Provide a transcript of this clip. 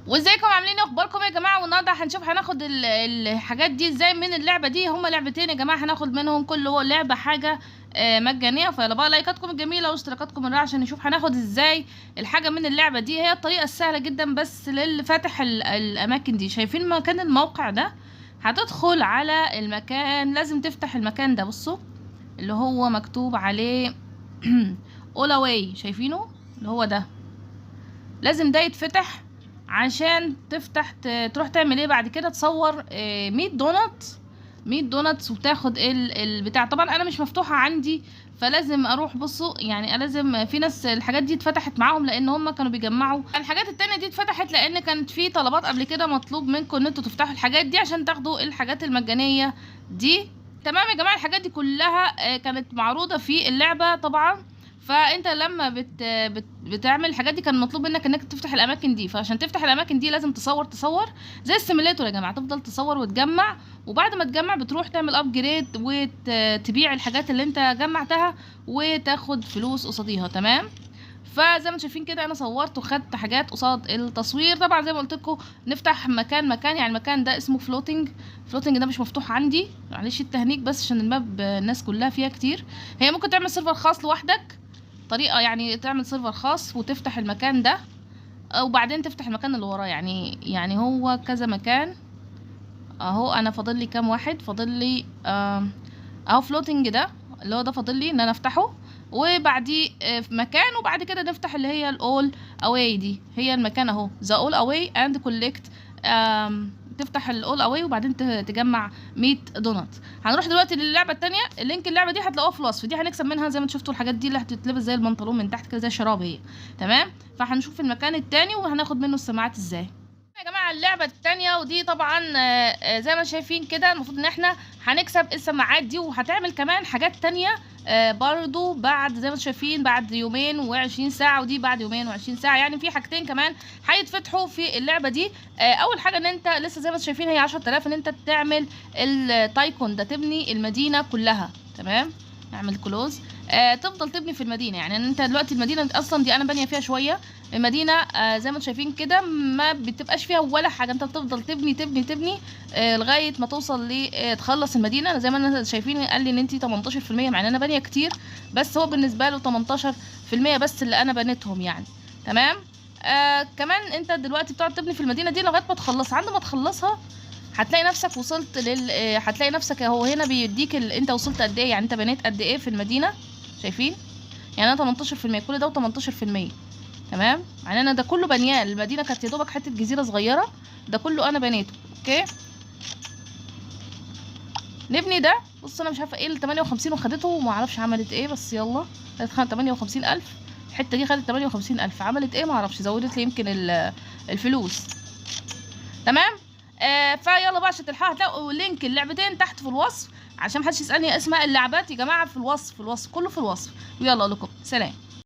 وازيكم عاملين ايه؟ اخباركم ايه يا جماعه؟ والنهارده هناخد الحاجات دي ازاي من اللعبه دي. هما لعبتين يا جماعه، هناخد منهم كل لعبه حاجه مجانيه. فيلا بقى لايكاتكم الجميله واشتراكاتكم الرائعه عشان نشوف هناخد ازاي الحاجه من اللعبه دي. هي الطريقه السهله جدا بس للي فاتح الاماكن دي. شايفين مكان الموقع ده؟ هتدخل على المكان، لازم تفتح المكان ده. بصوا اللي هو مكتوب عليه اولاواي، شايفينه اللي هو ده؟ لازم ده يتفتح عشان تفتح تروح تعمل ايه بعد كده؟ تصور 100 دونت، 100 دونتس، وتاخد البتاع. طبعا انا مش مفتوحه عندي، فلازم اروح. بصوا يعني لازم في ناس الحاجات دي اتفتحت معاهم لان هم كانوا بيجمعوا. الحاجات التانية دي اتفتحت لان كانت في طلبات قبل كده مطلوب منكم ان انتوا تفتحوا الحاجات دي عشان تاخدوا الحاجات المجانيه دي. تمام يا جماعه، الحاجات دي كلها كانت معروضه في اللعبه طبعا. فانت لما بتعمل الحاجات دي كان مطلوب منك انك تفتح الاماكن دي. فعشان تفتح الاماكن دي لازم تصور زي السيميليتور يا جماعه. تفضل تصور وتجمع، وبعد ما تجمع بتروح تعمل ابجريد وتبيع الحاجات اللي انت جمعتها وتاخد فلوس قصاديها. تمام؟ فزي ما شايفين كده انا صورت وخدت حاجات قصاد التصوير. طبعا زي ما قلت لكم نفتح مكان يعني المكان ده اسمه فلوتنج ده مش مفتوح عندي، معلش التهنيك بس عشان الماب الناس كلها فيها كتير. هي ممكن تعمل سيرفر خاص لوحدك، طريقه يعني تعمل سيرفر خاص وتفتح المكان ده، وبعدين تفتح المكان اللي وراه. يعني هو كذا مكان اهو. انا فاضل لي كام واحد؟ فاضل لي اهو فلوتنج ده اللي هو ده، فاضل لي ان انا افتحه وبعديه في مكان، وبعد كده نفتح اللي هي الاول اواي دي. هي المكان اهو، ذا اول اواي اند كولكت. تفتح الاول اواي وبعدين تجمع 100 دونات. هنروح دلوقتي للعبه الثانيه. اللينك اللعبه دي هتلاقوها في الوصف. دي هنكسب منها زي ما انتم شفتوا الحاجات دي اللي هتتلبس زي البنطلون من تحت كده زي الشراب هي. تمام؟ فهنشوف المكان الثاني وهناخد منه السماعات ازاي يا جماعه. اللعبه الثانيه ودي طبعا زي ما شايفين كده المفروض ان احنا هنكسب السماعات دي، وهتعمل كمان حاجات تانية برضو بعد زي ما شايفين بعد يومين و20 ساعه، ودي بعد يومين و20 ساعه. يعني في حاجتين كمان هيتفتحوا في اللعبه دي. اول حاجه ان انت لسه زي ما شايفين هي 10,000 ان انت تعمل التايكون ده، تبني المدينه كلها. تمام؟ نعمل كلوز. تفضل تبني في المدينه. يعني انت دلوقتي المدينه اصلا دي انا بانيه فيها شويه. المدينه زي ما انتم شايفين كده ما بتبقاش فيها ولا حاجه، انت بتفضل تبني تبني تبني لغايه ما توصل تخلص المدينه. زي ما انتم شايفين قال لي ان انت 18%، مع ان انا بانيه كتير بس هو بالنسبه له 18% بس اللي انا بنيتهم يعني. تمام؟ كمان انت دلوقتي بتقعد تبني في المدينه دي لغايه ما تخلصها. عند ما تخلصها هتلاقي نفسك وصلت هتلاقي نفسك هو هنا بيديك انت وصلت قد ايه، يعني انت بنيت قد ايه في المدينه. شايفين؟ يعني انا 18%، كل ده و18%. تمام؟ يعني انا ده كله بنيان. المدينه كانت يا دوبك حته جزيره صغيره، ده كله انا بنيته. اوكي، نبني ده. بص انا مش عارفه ايه ال 58 وخدته وما اعرفش عملت ايه، بس يلا. خدت 58,000 الحته دي، خدت 58,000 عملت ايه ما اعرفش، زودت لي يمكن الفلوس. تمام؟ فيلا بقى عشان تلحقوا هتلاقوا لينك اللعبتين تحت في الوصف، عشان محدش يسالني اسماء اللعبات يا جماعه. في الوصف كله في الوصف. ويلا لكم سلام.